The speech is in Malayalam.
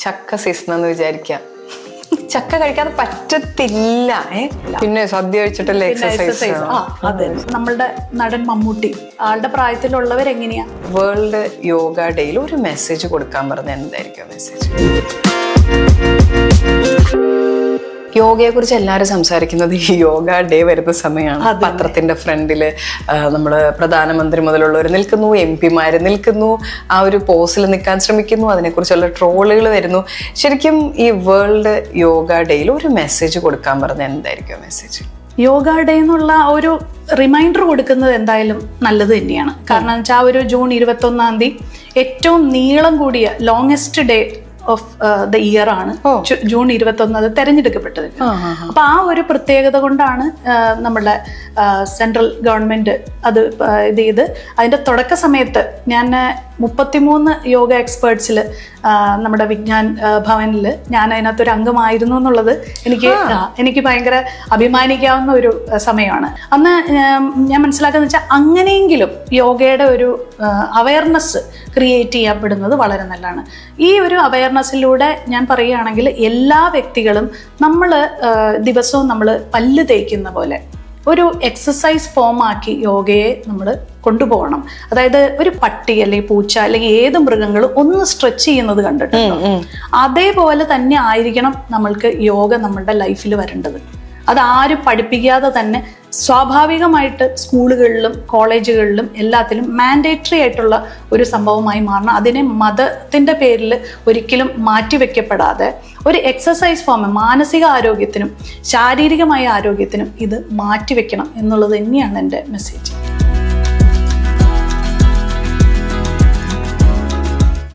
ചക്ക സീസൺ എന്ന് വിചാരിക്കാം, ചക്ക കഴിക്കാതെ പറ്റത്തില്ല. പിന്നെ സദ്യ കഴിച്ചിട്ടല്ലേ എക്സസൈസ്. അതെ, നമ്മളുടെ നടൻ മമ്മൂട്ടി ആളുടെ പ്രായത്തിലുള്ളവർ എങ്ങനെയാ വേൾഡ് യോഗ ഡേയിൽ ഒരു മെസ്സേജ് കൊടുക്കാൻ പറഞ്ഞ എന്തായിരിക്കും മെസ്സേജ്? യോഗയെ കുറിച്ച് എല്ലാവരും സംസാരിക്കുന്നത് ഈ യോഗ ഡേ വരുന്ന സമയമാണ്. പത്രത്തിന്റെ ഫ്രണ്ടില് നമ്മള് പ്രധാനമന്ത്രി മുതലുള്ളവർ നിൽക്കുന്നു, MP-മാര് നിൽക്കുന്നു, ആ ഒരു പോസിൽ നിൽക്കാൻ ശ്രമിക്കുന്നു, അതിനെക്കുറിച്ചുള്ള ട്രോളുകൾ വരുന്നു. ശരിക്കും ഈ വേൾഡ് യോഗ ഡേയിൽ ഒരു മെസ്സേജ് കൊടുക്കാൻ പറഞ്ഞ എന്തായിരിക്കും മെസ്സേജ്? യോഗ ഡേ എന്നുള്ള ഒരു റിമൈൻഡർ കൊടുക്കുന്നത് എന്തായാലും നല്ലത് തന്നെയാണ്. കാരണം വെച്ചാൽ ആ ഒരു ജൂൺ 21 ഏറ്റവും നീളം കൂടിയ longest day of the year ആണ് ജൂൺ 21 അത് തെരഞ്ഞെടുക്കപ്പെട്ടത്. അപ്പൊ ആ ഒരു പ്രത്യേകത കൊണ്ടാണ് നമ്മുടെ സെൻട്രൽ ഗവൺമെന്റ് അത് ഇത് ചെയ്ത് അതിന്റെ തുടക്ക സമയത്ത് ഞാൻ 33 യോഗ എക്സ്പേർട്സിൽ നമ്മുടെ വിജ്ഞാൻ ഭവനിൽ ഞാൻ അതിനകത്തൊരു അംഗമായിരുന്നു എന്നുള്ളത് എനിക്ക് ഭയങ്കര അഭിമാനിക്കാവുന്ന ഒരു സമയമാണ്. അന്ന് ഞാൻ മനസ്സിലാക്കുന്നത് വെച്ചാൽ അങ്ങനെയെങ്കിലും യോഗയുടെ ഒരു അവയർനെസ് ക്രിയേറ്റ് ചെയ്യപ്പെടുന്നത് വളരെ നല്ലതാണ്. ഈ ഒരു അവയർനെസ്സിലൂടെ ഞാൻ പറയുകയാണെങ്കിൽ എല്ലാ വ്യക്തികളും നമ്മൾ ദിവസവും നമ്മൾ പല്ല് തേക്കുന്ന പോലെ ഒരു എക്സസൈസ് ഫോം ആക്കി യോഗയെ നമ്മൾ കൊണ്ടുപോകണം. അതായത് ഒരു പട്ടി അല്ലെങ്കിൽ പൂച്ച അല്ലെങ്കിൽ ഏത് മൃഗങ്ങളും ഒന്ന് സ്ട്രെച്ച് ചെയ്യുന്നത് കണ്ടിട്ടുണ്ടോ? അതേപോലെ തന്നെ ആയിരിക്കണം നമ്മൾക്ക് യോഗ നമ്മളുടെ ലൈഫിൽ വരേണ്ടത്. അതാരും പഠിപ്പിക്കാതെ തന്നെ സ്വാഭാവികമായിട്ട് സ്കൂളുകളിലും കോളേജുകളിലും എല്ലാത്തിലും മാൻഡേറ്ററി ആയിട്ടുള്ള ഒരു സംഭവമായി മാറണം. അതിനെ മതത്തിൻ്റെ പേരിൽ ഒരിക്കലും മാറ്റിവെക്കപ്പെടാതെ ഒരു എക്സസൈസ് ഫോം മാനസിക ആരോഗ്യത്തിനും ശാരീരികമായ ആരോഗ്യത്തിനും ഇത് മാറ്റിവെക്കണം എന്നുള്ളത് തന്നെയാണ് എൻ്റെ മെസ്സേജ്.